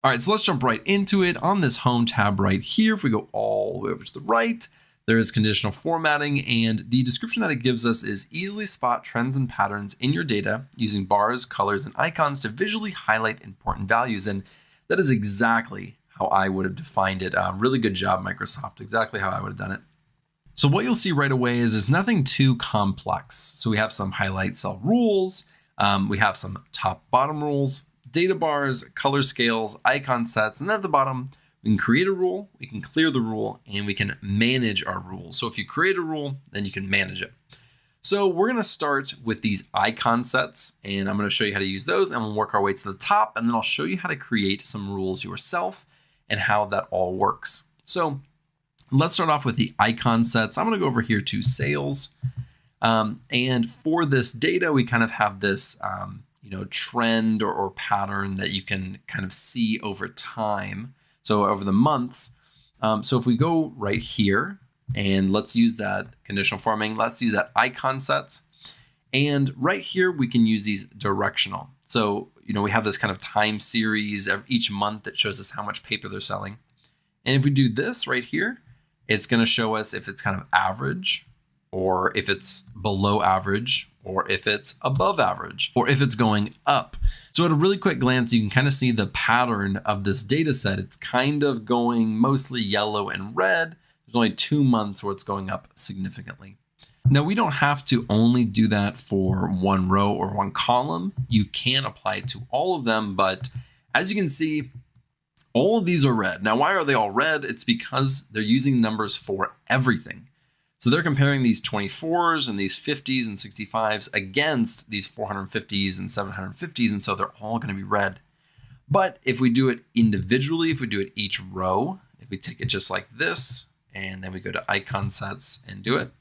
All right, so let's jump right into it. On this home tab right here, if we go all the way over to the right, there is conditional formatting, and the description that it gives us is easily spot trends and patterns in your data using bars, colors, and icons to visually highlight important values. And that is exactly how I would have defined it. Really good job, Microsoft. Exactly how I would have done it. So what you'll see right away is there's nothing too complex. So we have some highlight cell rules. We have some top bottom rules, data bars, color scales, icon sets, and then at the bottom, we can create a rule, we can clear the rule, and we can manage our rules. So if you create a rule, then you can manage it. So we're going to start with these icon sets, and I'm going to show you how to use those, and we'll work our way to the top, and then I'll show you how to create some rules yourself and how that all works. So let's start off with the icon sets. I'm going to go over here to sales. And for this data, we kind of have this trend or pattern that you can kind of see over time. So over the months. So if we go right here and let's use that conditional formatting, let's use that icon sets. And right here, we can use these directional. So, we have this kind of time series each month that shows us how much paper they're selling. And if we do this right here, it's going to show us if it's kind of average, or if it's below average, or if it's above average, or if it's going up. So at a really quick glance, you can kind of see the pattern of this data set. It's kind of going mostly yellow and red. There's only 2 months where it's going up significantly. Now, we don't have to only do that for one row or one column. You can apply it to all of them, but as you can see, all of these are red. Now, why are they all red? It's because they're using numbers for everything. So they're comparing these 24s and these 50s and 65s against these 450s and 750s, and so they're all going to be red. But if we do it individually, if we do it each row, if we take it just like this, and then we go to icon sets and do it,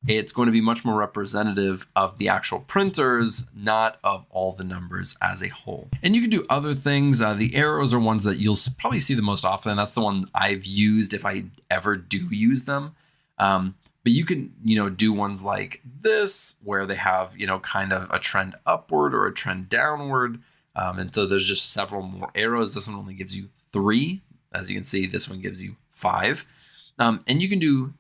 it's going to be much more representative of the actual printers, not of all the numbers as a whole. And you can do other things. The arrows are ones that you'll probably see the most often. That's the one I've used if I ever do use them. But you can, do ones like this where they have, kind of a trend upward or a trend downward. And so there's just several more arrows. This one only gives you 3. As you can see, this one gives you 5. And you can do,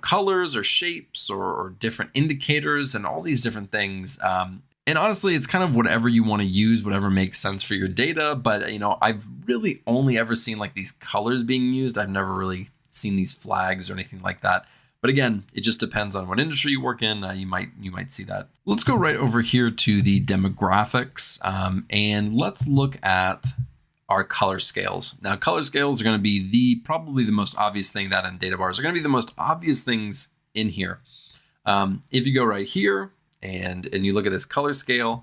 colors or shapes or different indicators and all these different things. And honestly, it's kind of whatever you want to use, whatever makes sense for your data. But, I've really only ever seen like these colors being used. I've never really seen these flags or anything like that. But again, it just depends on what industry you work in. You might see that. Let's go right over here to the demographics, and let's look at our color scales. Now, color scales are going to be probably the most obvious thing that in data bars are going to be the most obvious things in here. If you go right here and you look at this color scale,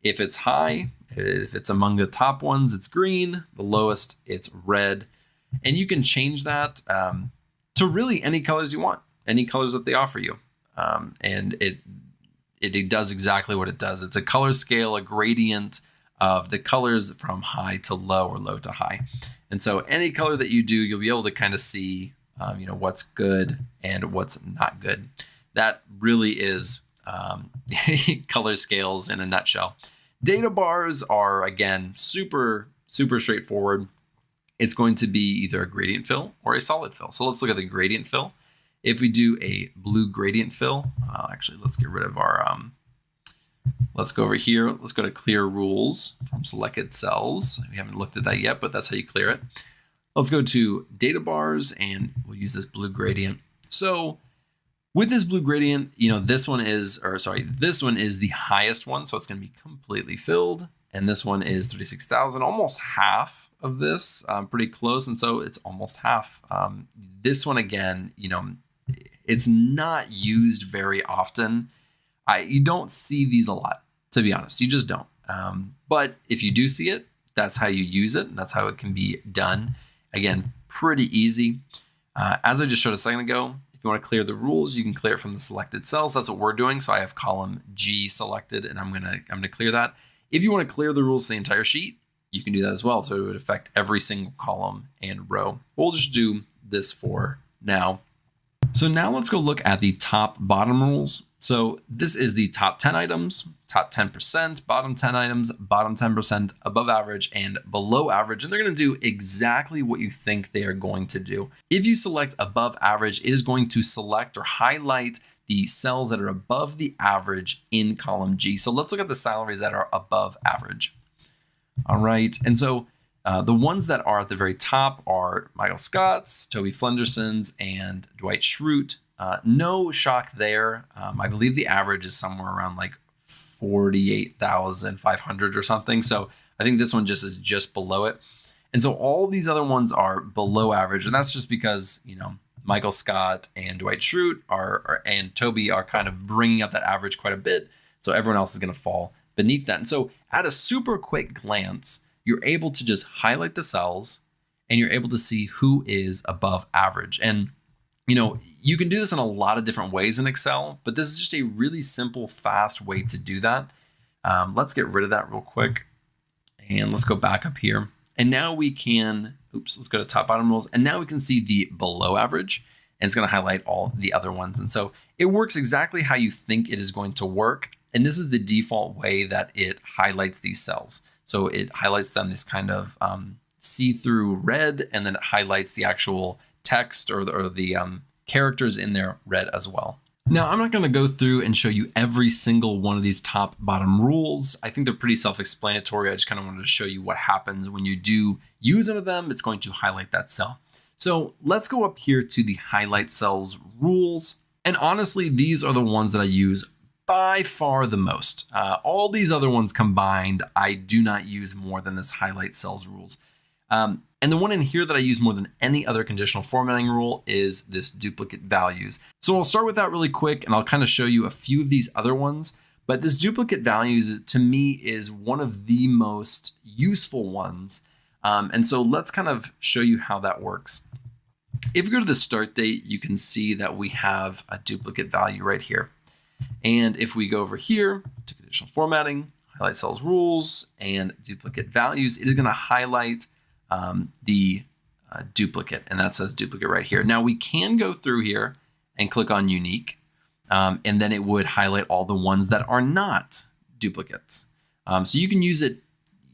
if it's high, if it's among the top ones, it's green. The lowest, it's red, and you can change that to really any colors you want. Any colors that they offer you. And it does exactly what it does. It's a color scale, a gradient of the colors from high to low or low to high. And so any color that you do, you'll be able to kind of see, what's good and what's not good. That really is color scales in a nutshell. Data bars are, again, super, super straightforward. It's going to be either a gradient fill or a solid fill. So let's look at the gradient fill. If we do a blue gradient fill, actually, let's get rid of our, let's go over here. Let's go to clear rules from selected cells. We haven't looked at that yet, but that's how you clear it. Let's go to data bars and we'll use this blue gradient. So with this blue gradient, this one is the highest one. So it's going to be completely filled. And this one is 36,000, almost half of this, pretty close. And so it's almost half. This one, again, it's not used very often. You don't see these a lot, to be honest. You just don't. But if you do see it, that's how you use it. That's how it can be done. Again, pretty easy. As I just showed a second ago, if you want to clear the rules, you can clear it from the selected cells. That's what we're doing. So I have column G selected, and I'm gonna clear that. If you want to clear the rules to the entire sheet, you can do that as well. So it would affect every single column and row. We'll just do this for now. So now let's go look at the top bottom rules. So this is the top 10 items, top 10%, bottom 10 items, bottom 10%, above average, and below average. And they're going to do exactly what you think they are going to do. If you select above average, it is going to select or highlight the cells that are above the average in column G. So let's look at the salaries that are above average. All right. And so the ones that are at the very top are Michael Scott's, Toby Flenderson's, and Dwight Schrute. No shock there. I believe the average is somewhere around like 48,500 or something. So I think this one is just below it. And so all these other ones are below average. And that's just because, Michael Scott and Dwight Schrute and Toby are kind of bringing up that average quite a bit. So everyone else is going to fall beneath that. And so at a super quick glance, you're able to just highlight the cells and you're able to see who is above average. And, you can do this in a lot of different ways in Excel, but this is just a really simple, fast way to do that. Let's get rid of that real quick. And let's go back up here. And now we can, let's go to top bottom rules. And now we can see the below average, and it's going to highlight all the other ones. And so it works exactly how you think it is going to work. And this is the default way that it highlights these cells. So it highlights them this kind of see-through red, and then it highlights the actual text or the characters in there red as well. Now, I'm not going to go through and show you every single one of these top bottom rules. I think they're pretty self-explanatory. I just kind of wanted to show you what happens when you do use one of them. It's going to highlight that cell. So let's go up here to the highlight cells rules. And honestly, these are the ones that I use by far the most. All these other ones combined, I do not use more than this highlight cells rules. And the one in here that I use more than any other conditional formatting rule is this duplicate values. So I'll start with that really quick, and I'll kind of show you a few of these other ones. But this duplicate values, to me, is one of the most useful ones. And so let's kind of show you how that works. If you go to the start date, you can see that we have a duplicate value right here. And if we go over here to conditional formatting, highlight cells rules, and duplicate values, it is going to highlight the duplicate, and that says duplicate right here. Now we can go through here and click on unique, and then it would highlight all the ones that are not duplicates. So you can use it,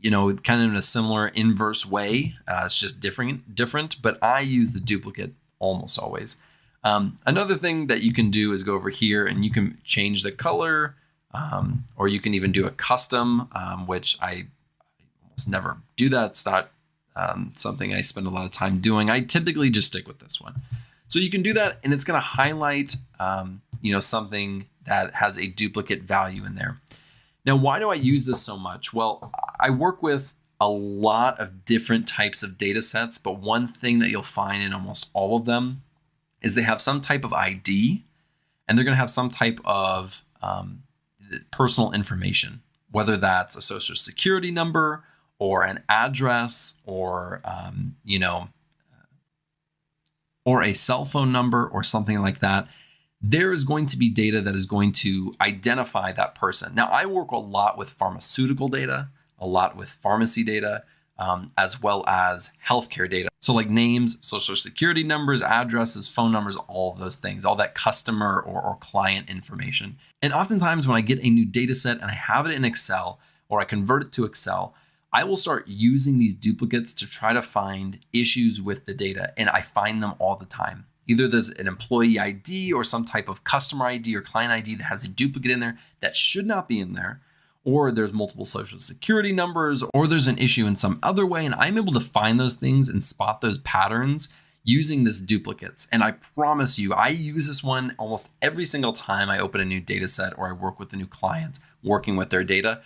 kind of in a similar inverse way. It's just different, but I use the duplicate almost always. Another thing that you can do is go over here and you can change the color, or you can even do a custom, which I almost never do that. It's not something I spend a lot of time doing. I typically just stick with this one. So you can do that, and it's going to highlight, something that has a duplicate value in there. Now, why do I use this so much? Well, I work with a lot of different types of data sets, but one thing that you'll find in almost all of them is they have some type of ID, and they're going to have some type of personal information, whether that's a social security number or an address or, or a cell phone number or something like that. There is going to be data that is going to identify that person. Now, I work a lot with pharmaceutical data, a lot with pharmacy data, as well as healthcare data. So like names, social security numbers, addresses, phone numbers, all of those things, all that customer or client information. And oftentimes when I get a new data set and I have it in Excel or I convert it to Excel, I will start using these duplicates to try to find issues with the data. And I find them all the time. Either there's an employee ID or some type of customer ID or client ID that has a duplicate in there that should not be in there, or there's multiple social security numbers, or there's an issue in some other way. And I'm able to find those things and spot those patterns using this duplicates. And I promise you, I use this one almost every single time I open a new data set or I work with a new client working with their data.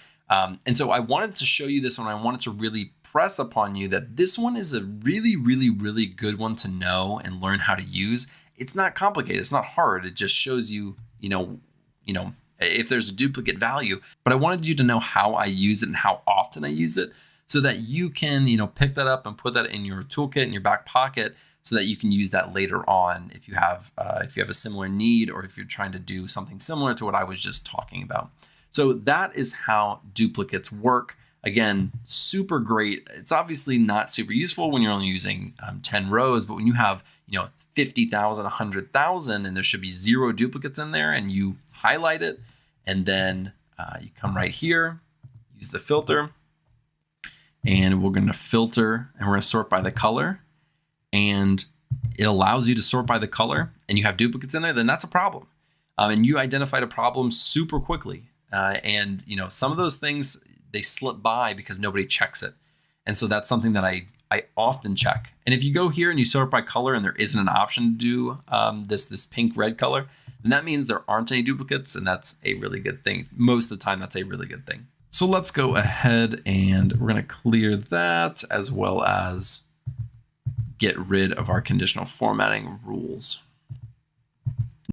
And so I wanted to show you this one. I wanted to really press upon you that this one is a really, really, really good one to know and learn how to use. It's not complicated. It's not hard. It just shows you, if there's a duplicate value. But I wanted you to know how I use it and how often I use it so that you can, pick that up and put that in your toolkit in your back pocket so that you can use that later on if you have a similar need or if you're trying to do something similar to what I was just talking about. So that is how duplicates work. Again, super great. It's obviously not super useful when you're only using 10 rows, but when you have 50,000, 100,000, and there should be 0 duplicates in there, and you highlight it, and then you come right here, use the filter, and we're going to filter, and we're going to sort by the color, and it allows you to sort by the color, and you have duplicates in there, then that's a problem. And you identified a problem super quickly. And some of those things, they slip by because nobody checks it. And so that's something that I often check. And if you go here and you sort by color and there isn't an option to do this pink red color, then that means there aren't any duplicates, and that's a really good thing. Most of the time, that's a really good thing. So let's go ahead and we're going to clear that, as well as get rid of our conditional formatting rules.